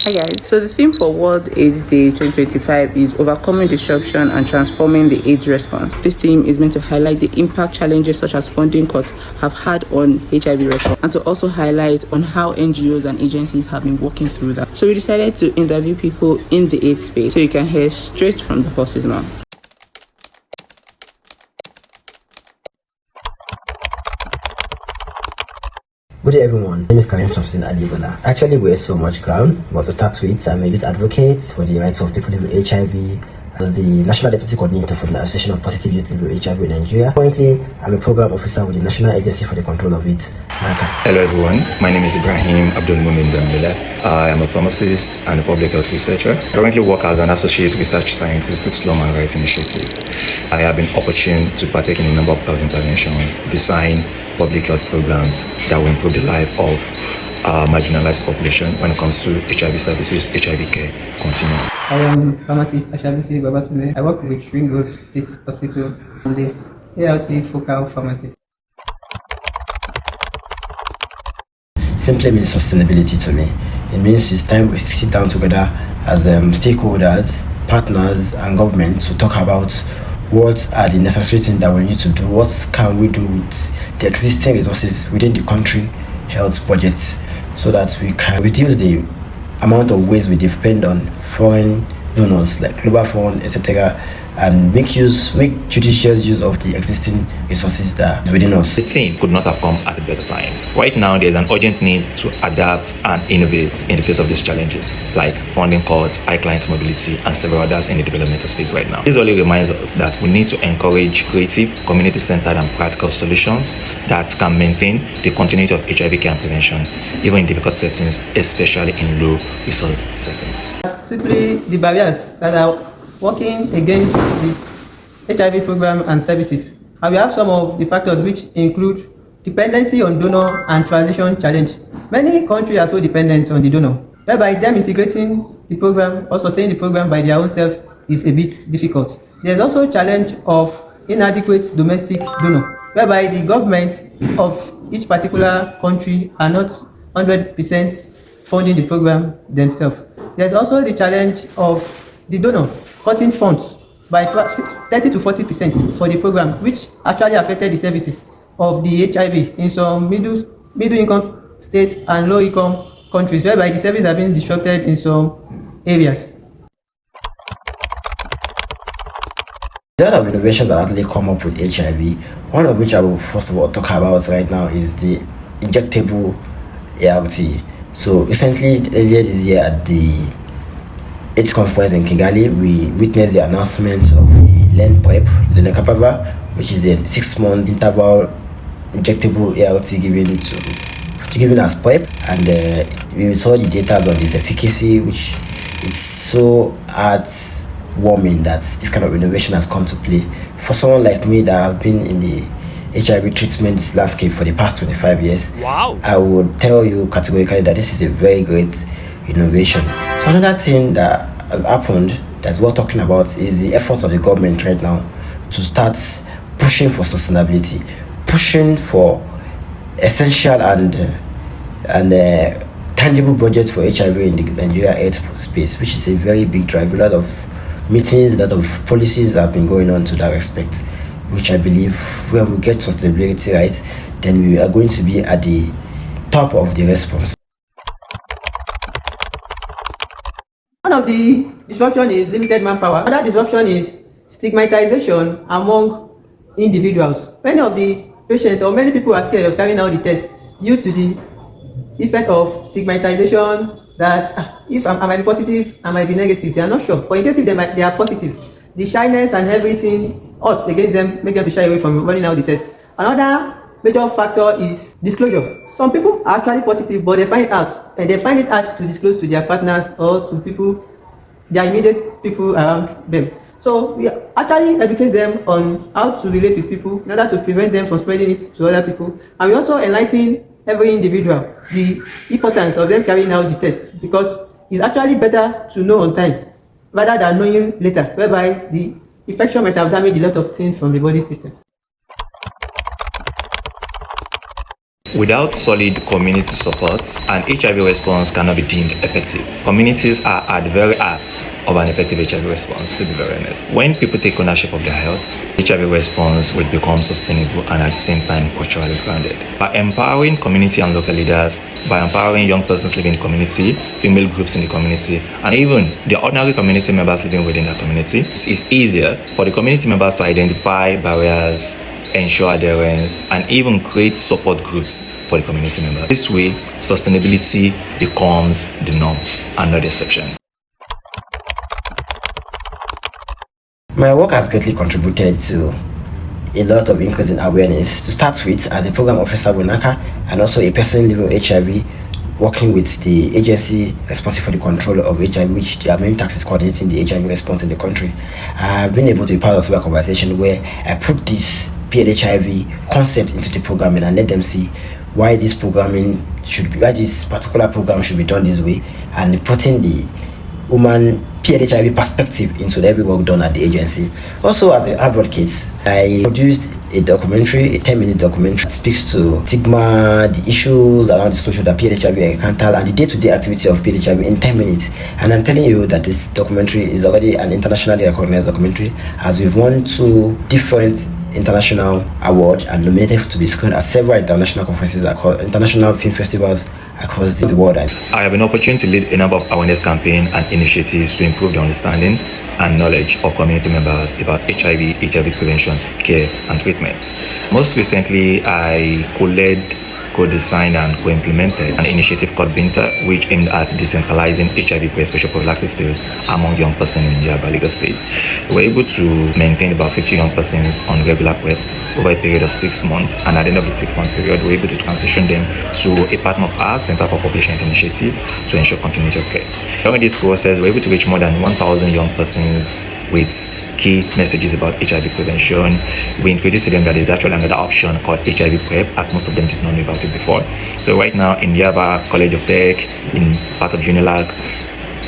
Hi guys, so the theme for World AIDS Day 2025 is overcoming disruption and transforming the AIDS response. This theme is meant to highlight the impact challenges such as funding cuts have had on HIV response, and to also highlight on how NGOs and agencies have been working through that. So we decided to interview people in the AIDS space so you can hear straight from the horse's mouth. Good day everyone, my name is Karim Shamsin Adibola. Actually, we're so much ground, but to start with, I'm a youth advocate for the rights of people living with HIV as the National Deputy Coordinator for the Association of Positive Youth Living with HIV in Nigeria. Currently, I'm a Program Officer with the National Agency for the Control of It. Hello everyone, my name is Ibrahim Abdul Mumin Dambila. I am a pharmacist and a public health researcher. I currently work as an associate research scientist with Slow Man Rights Initiative. I have been opportune to partake in a number of health interventions, design public health programs that will improve the life of marginalized population when it comes to HIV services, HIV care continuum. I am pharmacist Ashabisi Babatunde. I work with Ring Road State Hospital. I'm the ALT focal pharmacist. Simply means sustainability to me. It means it's time we sit down together as stakeholders, partners, and government to talk about what are the necessary things that we need to do, what can we do with the existing resources within the country health budget so that we can reduce the amount of ways we depend on foreign donors like Global Fund, etc., and make judicious use of the existing resources that are within us. The team could not have come at a better time. Right now, there's an urgent need to adapt and innovate in the face of these challenges, like funding cuts, high client mobility, and several others in the developmental space right now. This only reminds us that we need to encourage creative, community-centered, and practical solutions that can maintain the continuity of HIV care and prevention, even in difficult settings, especially in low-resource settings. Simply the barriers that are working against the HIV program and services. And we have some of the factors which include dependency on donor and transition challenge. Many countries are so dependent on the donor, whereby them integrating the program or sustaining the program by their own self is a bit difficult. There's also a challenge of inadequate domestic donor, whereby the government of each particular country are not 100% funding the program themselves. There's also the challenge of the donor cutting funds by 30 to 40% for the program, which actually affected the services of the HIV in some middle income states and low income countries, whereby the services have been disrupted in some areas. There are a lot of innovations that actually come up with HIV, one of which I will first of all talk about right now is the injectable ART. So recently, earlier this year at the AIDS conference in Kigali, we witnessed the announcement of the Len PrEP, lenacapavir, which is a 6-month interval injectable ART given as PrEP, and we saw the data on its efficacy, which is so heartwarming that this kind of innovation has come to play. For someone like me that have been in the HIV treatment landscape for the past 25 years, wow, I would tell you categorically that this is a very great innovation. So another thing that has happened that's worth talking about is the effort of the government right now to start pushing for sustainability, pushing for essential and tangible budgets for HIV in the Nigeria health space, which is a very big drive. A lot of meetings, a lot of policies have been going on to that respect, which I believe when we get sustainability right, then we are going to be at the top of the response. One of the disruption is limited manpower. Another disruption is stigmatization among individuals. Many of the patients or many people are scared of carrying out the test due to the effect of stigmatization that if am I positive, am I be negative? They are not sure. But in case if they are positive, the shyness and everything odds against them make them to shy away from running out the test. Another major factor is disclosure. Some people are actually positive, but they find it hard to disclose to their partners or to people, their immediate people around them. So we actually educate them on how to relate with people in order to prevent them from spreading it to other people. And we also enlighten every individual the importance of them carrying out the test, because it's actually better to know on time rather than knowing later, whereby the infection might have damaged a lot of things from the body systems. Without solid community support, an HIV response cannot be deemed effective. Communities are at the very heart of an effective HIV response, to be very honest. When people take ownership of their health, HIV response will become sustainable and at the same time culturally grounded. By empowering community and local leaders, by empowering young persons living in the community, female groups in the community, and even the ordinary community members living within that community, it is easier for the community members to identify barriers, ensure adherence, and even create support groups for the community members. This way, sustainability becomes the norm and not the exception. My work has greatly contributed to a lot of increase in awareness. To start with, as a program officer with NACA and also a person living with HIV, working with the agency responsible for the control of HIV, which their main task is coordinating the HIV response in the country. I've been able to be part of a conversation where I put this PLHIV concept into the programming and let them see why this programming should be, why this particular program should be done this way, and putting the woman PLHIV perspective into every work done at the agency. Also, as an advocate, I produced a documentary, a 10-minute documentary that speaks to stigma, the issues around disclosure that PLHIV encountered, and the day-to-day activity of PLHIV in 10 minutes. And I'm telling you that this documentary is already an internationally recognized documentary, as we've won 2 different international awards and nominated to be screened at several international conferences, international film festivals across the world. I have an opportunity to lead a number of awareness campaigns and initiatives to improve the understanding and knowledge of community members about HIV prevention, care, and treatments. Most recently, I co-designed and co-implemented an initiative called BINTA, which aimed at decentralizing HIV special prophylaxis pills among young persons in Yaba, Lagos State. We were able to maintain about 50 young persons on regular PrEP over a period of 6 months, and at the end of the 6-month period, we were able to transition them to a partner of ours, Center for Population Health Initiative, to ensure continuity of care. During this process, we were able to reach more than 1,000 young persons with key messages about HIV prevention. We introduced to them that there's actually another option called HIV PrEP, as most of them did not know about it before. So right now in Yaba College of Tech, in part of Unilag,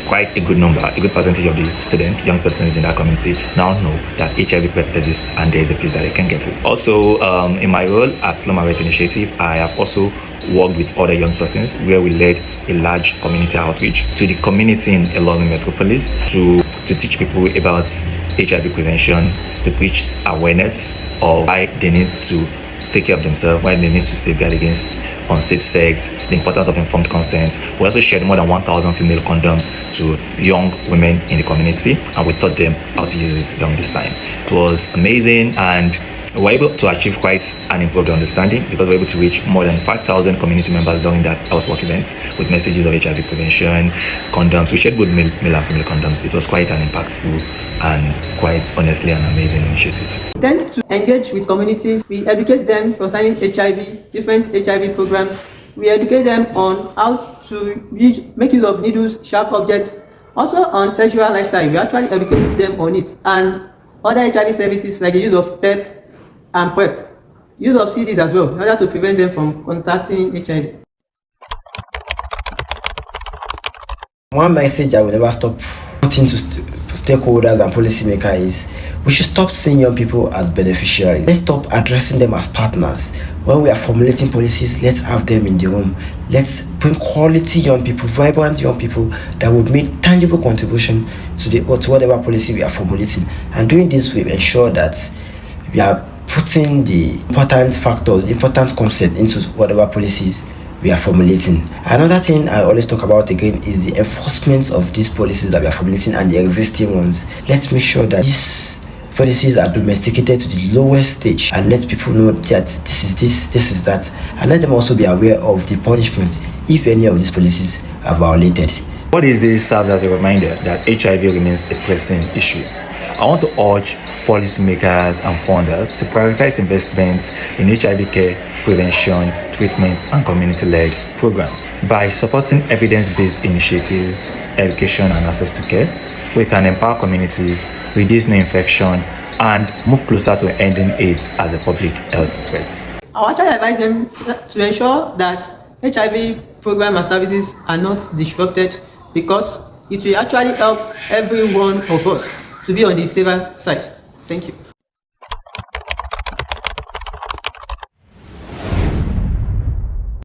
quite a good percentage of the students, young persons in that community now know that HIV PrEP exists and there is a place that they can get it. Also, in my role at Slow Marriage Initiative, I have also worked with other young persons where we led a large community outreach to the community in Ilorin Metropolis to teach people about HIV prevention, to preach awareness of why they need to take care of themselves, why they need to safeguard against unsafe sex, the importance of informed consent. We also shared more than 1,000 female condoms to young women in the community, and we taught them how to use it during this time. It was amazing, and we were able to achieve quite an improved understanding because we were able to reach more than 5,000 community members during that outwork event with messages of HIV prevention, condoms. We shared both male and female condoms. It was quite an impactful and quite honestly an amazing initiative. We tend to engage with communities. We educate them concerning HIV, different HIV programs. We educate them on how to make use of needles, sharp objects. Also on sexual lifestyle, we actually educate them on it. And other HIV services like the use of PEP and PrEP, use of CDs as well, in order to prevent them from contacting HIV. One message I will never stop putting to stakeholders and policymakers is we should stop seeing young people as beneficiaries. Let's stop addressing them as partners. When we are formulating policies, let's have them in the room. Let's bring quality young people, vibrant young people that would make tangible contribution to whatever policy we are formulating. And doing this will ensure that we are putting the important factors, important concepts into whatever policies we are formulating. Another thing I always talk about again is the enforcement of these policies that we are formulating and the existing ones. Let's make sure that these policies are domesticated to the lowest stage and let people know that this is that, and let them also be aware of the punishment if any of these policies are violated. What is this serves as a reminder that HIV remains a pressing issue. I want to urge policymakers and funders to prioritize investments in HIV care, prevention, treatment, and community-led programs. By supporting evidence-based initiatives, education, and access to care, we can empower communities, reduce new infection, and move closer to ending AIDS as a public health threat. I actually advise them to ensure that HIV programs and services are not disrupted, because it will actually help every one of us to be on the safer side. Thank you.